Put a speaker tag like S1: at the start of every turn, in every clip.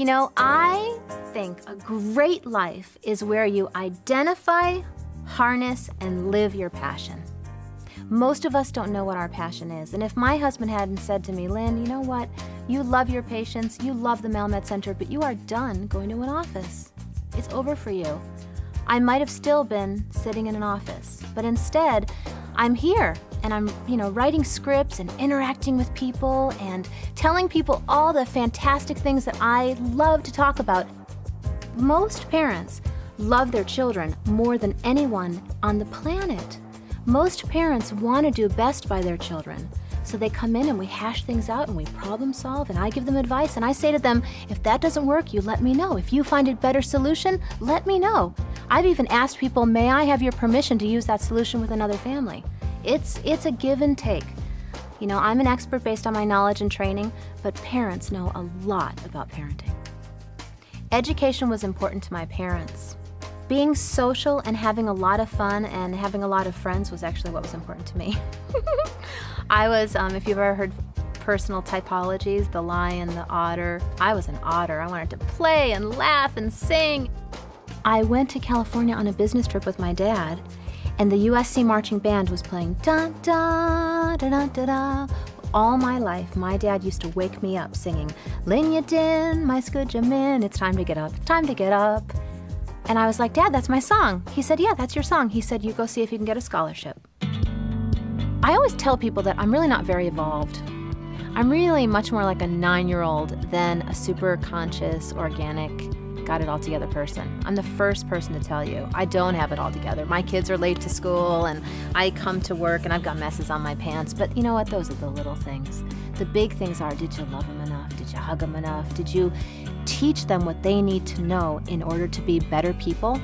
S1: You know, I think a great life is where you identify, harness, and live your passion. Most of us don't know what our passion is, and if my husband hadn't said to me, Lynn, you know what? You love your patients, you love the Mel-Med Center, but you are done going to an office. It's over for you. I might have still been sitting in an office, but instead, I'm here and I'm, writing scripts and interacting with people and telling people all the fantastic things that I love to talk about. Most parents love their children more than anyone on the planet. Most parents want to do best by their children. So they come in and we hash things out and we problem solve and I give them advice and I say to them, if that doesn't work, you let me know. If you find a better solution, let me know. I've even asked people, may I have your permission to use that solution with another family? It's a give and take. I'm an expert based on my knowledge and training, but parents know a lot about parenting. Education was important to my parents. Being social and having a lot of fun and having a lot of friends was actually what was important to me. I was, if you've ever heard personal typologies, the lion, the otter, I was an otter. I wanted to play and laugh and sing. I went to California on a business trip with my dad, and the USC marching band was playing da da da da da da. All my life, my dad used to wake me up singing, Lynn ya din, my skudjamin, it's time to get up, it's time to get up. And I was like, Dad, that's my song. He said, yeah, that's your song. He said, you go see if you can get a scholarship. I always tell people that I'm really not very evolved. I'm really much more like a 9-year-old than a super conscious, organic, got it all together person. I'm the first person to tell you, I don't have it all together. My kids are late to school and I come to work and I've got messes on my pants, but you know what, those are the little things. The big things are, did you love them enough? Did you hug them enough? Did you teach them what they need to know in order to be better people?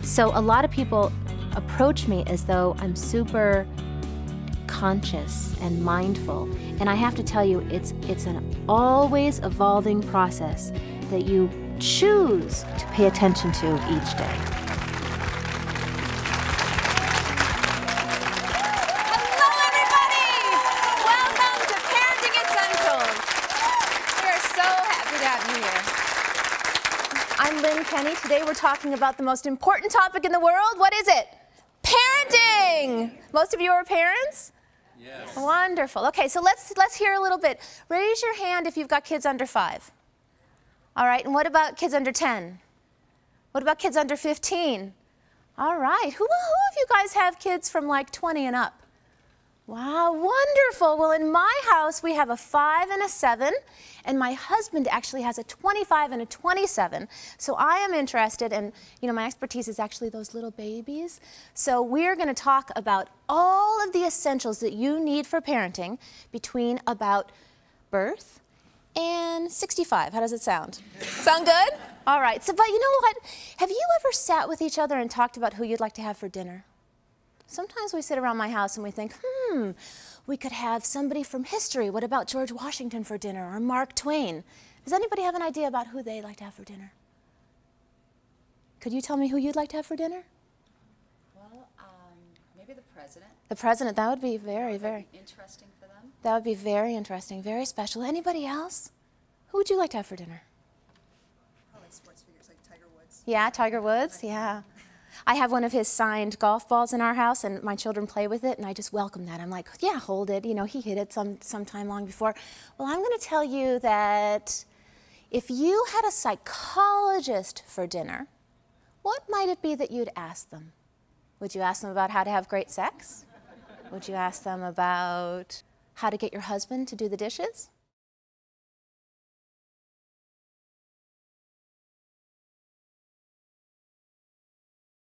S1: So a lot of people approach me as though I'm super conscious and mindful. And I have to tell you, it's an always evolving process that you choose to pay attention to each day.
S2: Hello, everybody! Welcome to Parenting Essentials. We are so happy to have you here. I'm Lynne Kenney. Today we're talking about the most important topic in the world. What is it? Parenting! Most of you are parents? Yes. Wonderful. Okay, so let's hear a little bit. Raise your hand if you've got kids under 5. All right, and what about kids under 10? What about kids under 15? All right, who of you guys have kids from like 20 and up? Wow, wonderful. Well, in my house, we have a 5 and a 7, and my husband actually has a 25 and a 27. So I am interested, and my expertise is actually those little babies. So we're going to talk about all of the essentials that you need for parenting between about birth and 65. How does it sound? Sound good? All right. So, but you know what? Have you ever sat with each other and talked about who you'd like to have for dinner? Sometimes we sit around my house and we think, we could have somebody from history. What about George Washington for dinner or Mark Twain? Does anybody have an idea about who they'd like to have for dinner? Could you tell me who you'd like to have for dinner?
S3: Well, maybe the president.
S1: The president. That would be very,
S3: very interesting for them.
S1: That would be very interesting, very special. Anybody else? Who would you like to have for dinner?
S3: Probably sports figures like Tiger Woods.
S1: Yeah, Tiger Woods, yeah. I have one of his signed golf balls in our house, and my children play with it, and I just welcome that. I'm like, yeah, hold it. He hit it sometime long before. Well, I'm going to tell you that if you had a psychologist for dinner, what might it be that you'd ask them? Would you ask them about how to have great sex? Would you ask them about how to get your husband to do the dishes?